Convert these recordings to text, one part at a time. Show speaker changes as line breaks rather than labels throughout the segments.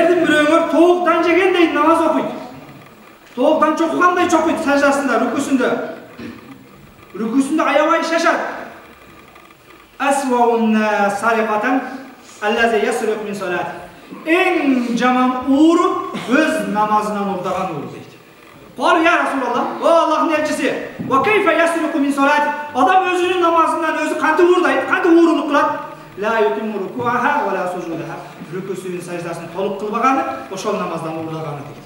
Силердин бирөөңөр тоокдан жегендей намаз окуйт. Тоокдан чокугандай чокуйт саждасында, рүкүсүндө аябай шашат. Асваун сарикатан аллази ясриq min salati. Эң жаман ууру өз намазынан урдаган ууру дейт. Кал я Расулаллах, о Аллахтын элчиси, ва кайфа ясриq min salati? Адам өзүнүн намазынан өзү кантип уурдайт, кантип уурулук кылат? La yutimmu ruku'aha wa la sujudaha. Rükûsünün sajdasını толук кылбаганы, ошол намаздан уурдаганы дейт.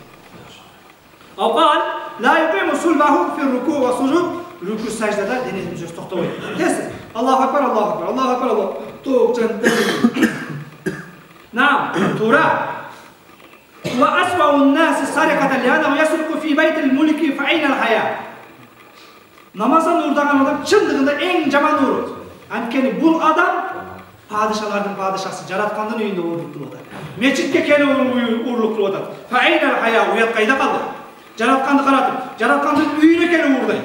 Ау кал la yuqimu sulbahu fi ruku' wa sujud. Rükû sajdада денесин сөз токтобойт. Десиз, Аллаху акбар, Аллаху акбар, Аллаху акбар, Аллаху. Тоокчан. Наам, туура. Wa aswa'u an-nasi sariqatan li'annahu yasriqu fi bayti al-mulki fa ayna al-haya. Намаздан уурдаган адам чындыгында эң жаман уурут. Анткени бул адам падишалардын падишасы, жараткандын үйүндө уурулук кылып атат. Мечитке келип уурулук кылып атат. Fa ayna al-haya, уят кайда калды? Жаратканды каратып, жараткандын үйүнө келип уурдайт.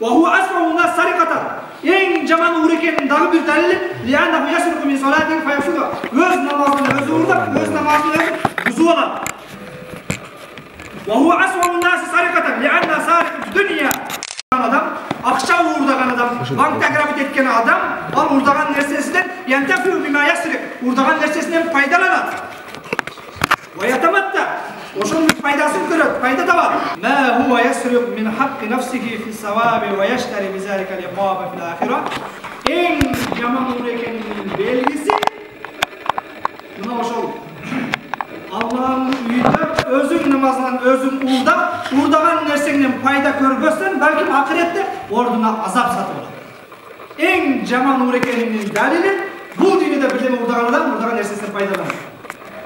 Wa huwa aswa'u an-nasi sariqatan. Эң жаман уур экенин дагы бир далили, li'annahu yasriqu min salatihi fa yafsudu. Өз намазын өзү уурдап, өз намазын өзү бузуп алат. Wa huwa aswa'u an-nasi sariqatan li'anna sariqu dunya. Adam, акча уурдаган адам, банкта грабит эткен адам, ал уурдаган нерсесинен янтафу бима ясриq, уурдаган нерсесинен пайдаланат. Wa yatamatta. Ошонун пайдасын көрөт, пайда табат. Ма хуwa yasriq min haqqi nafsihi fi sawabi wa yashtari bi zalika al-iqaba fil akhirah. Эң жаман уур экенин белгиси мына ошол. Аллахтын үйүндө өзүң намазынан өзүң уурдаган нерсеңден пайда көрбөсөң, балким акыретте ордуна азап сатып алат. Эң жаман уур экенин далили бул дүйнөдө бирдеме уурдаган адам уурдаган нерсесинен пайдаланат.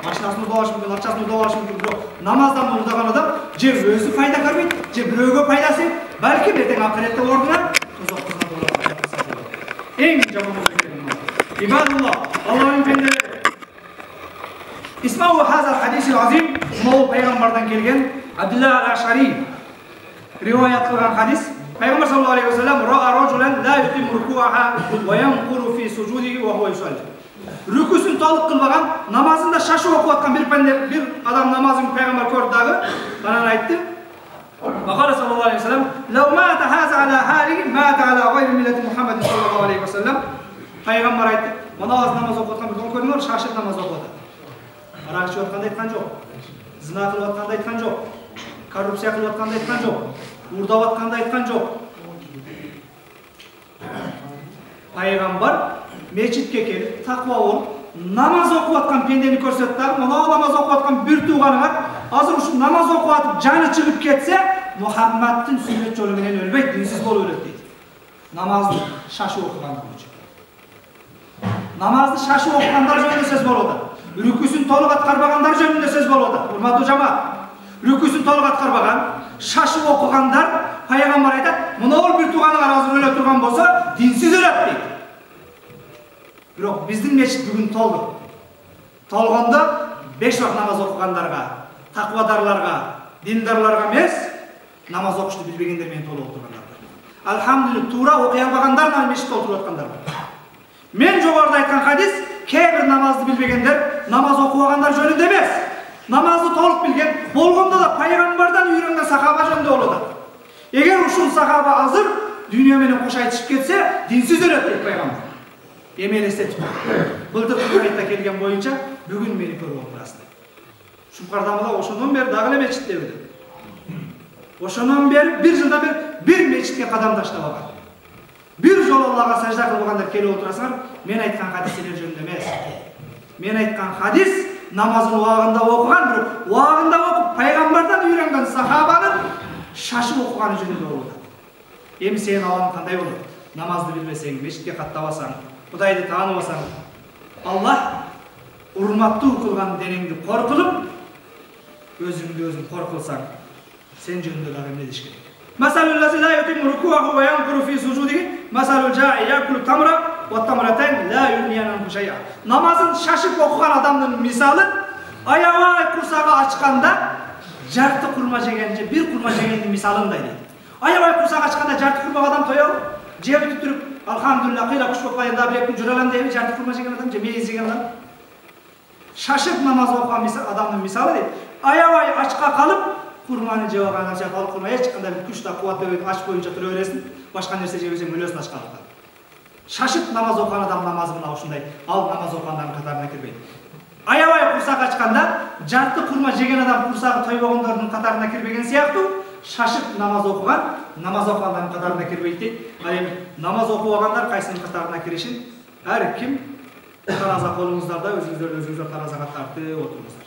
Машинасын уурдабашы мүмкүн, акчасын уурдабашы мүмкүн, бирок намаздан уурдаган адам же өзү пайда көрбөйт, же бирөөгө пайдасы, балким эртең акыретте ордуна тозоктун эң жаман уур экенин. Ибадуллах, Аллахтын пенделери. Исмау хаза хадис азим, мол пайгамбардан келген Абдулла ал-Ашари риваят кылган хадис. Пайгамбар саллаллаху алейхи ва саллям ра ражулан la yutim ruku'aha wa yanquru fi sujudihi wa huwa yusalli. Rüküsün толук кылбаган, намазында шашу окуп аткан bir адам намазын пайгамбар көрдү дагы. Анан айтты: Бакара саллаллаху алейхи ва саллям, "Лау мата хаза ala halihi mata ala ghayri millati Muhammad sallallahu aleyhi ve sellem." Пайгамбар айтты: "Мына намаз окуп аткан bir адам көрдүңөр, шашып намаз окуп атат. Арак ичип атканды айткан жок. Зина кылып атканды айткан жок. Коррупция кылып атканды айткан жок. Уурдап атканды айткан жок." Пайгамбар мечитке келип, таква болуп, намаз окуп аткан пендени көрсөттү. Мына намаз окуп аткан бир тууганың азыр ушу намаз окуп атып жаны чыгып кетсе, Мухаммадтын сүннөт жолу менен өлбөйт, динсиз болуп өлөт дейт. Намазды шашы окугандар үчүн. Намазды шашы окугандар жөнүндө сөз болуп атат. Rüküsün толук аткарбагандар жөнүндө сөз болуп атат. Урматтуу жамаат, rüküsün толук аткарбаган, шашып окугандар, пайгамбар айтат, мына бир тууганыгар азыр өлө турган болсо, динсиз өлөт дейт. Бирок биздин мечит бүгүн толду. Толгондо 5 вакыт намаз окугандарга, таквадарларга, диндарларга эмес, намаз окушту билбегендер менен толуп отургандар. Алхамдулилlah, туура окуй албагандар менен мечитте отуруп аткандар. Мен жогоруда айткан хадис кээ бир намазды билбегендер, намаз окубагандар жөнүндө эмес. Намазды толук билген, болгондо да пайгамбардан үйрөнгөн сахаба жөнүндө болот атат. Эгер ушул сахаба азыр дүйнө менен кош айтышып кетсе, динсиз өлөт дейт пайгамбар. Эмелестетип. Былтыр айтта келген боюнча бүгүн мени көрүп отурасың. Шумкардамда ошондон бери дагы эле мечиттебиз. Ошондон бери бир жылдан бери бир мечитке кадам таштабаган. Bir жол Аллага сажда кылгандар келип отурасыңар, мен айткан хадистер жөнүндө эмес. Мен айткан хадис намазын убагында окуган, бирок убагында окуп пайгамбардан үйрөнгөн сахабанын шашып окуганы жөнүндө болот. Эми сенин абалың кандай болот? Намазды билбесең, мечитке каттабасаң, Кудайды тааныбасаң, Аллах урматтуу кылган денеңди коркулуп, өзүң коркулсаң, сен жөнүндө дагы эмне деш керек? Masalul lazi la yutimmu ruku'ahu wa yanquru fi sujudihi masalul ja'i yakulu tamra wa tamratayn la yughniyani shay'a. Namazın şaşıp okugan adamın misalı ayağı kursağı açkanda jartı kurma jegence bir kurma jegenin misalınday deydi. Ayağı kursağı açkanda jartı kurma adam toyup jebi tuturup alhamdulillah kıyla kuş koklayında bir ekun juralan deyip jartı kurma jegen adam jemeyi jegen adam. Шашып намаз оқыған адамның мисалы дейді, аябай ашқа қалып, құрманы жеп алған нәрсе қалып құрма ешқандай күш та қуат аш бойынша тұра бересің, башқа нәрсе жеп берсең өлесің ашқалықтан. Шашып намаз оқыған адам намазы мына осындай, ал намаз оқығандардың қатарына кірмейді. Аябай құрсақ ашқанда жарты құрма жеген адам құрсағы тойбағандардың қатарына кірбеген сияқты, шашып намаз оқығандардың қатарына кірбейді дейді. Ал енді намаз оқып алғандар қайсының қатарына кірішін әркім тараза қолыңыздарда өзіңіздер таразаға тартып отырыңыздар.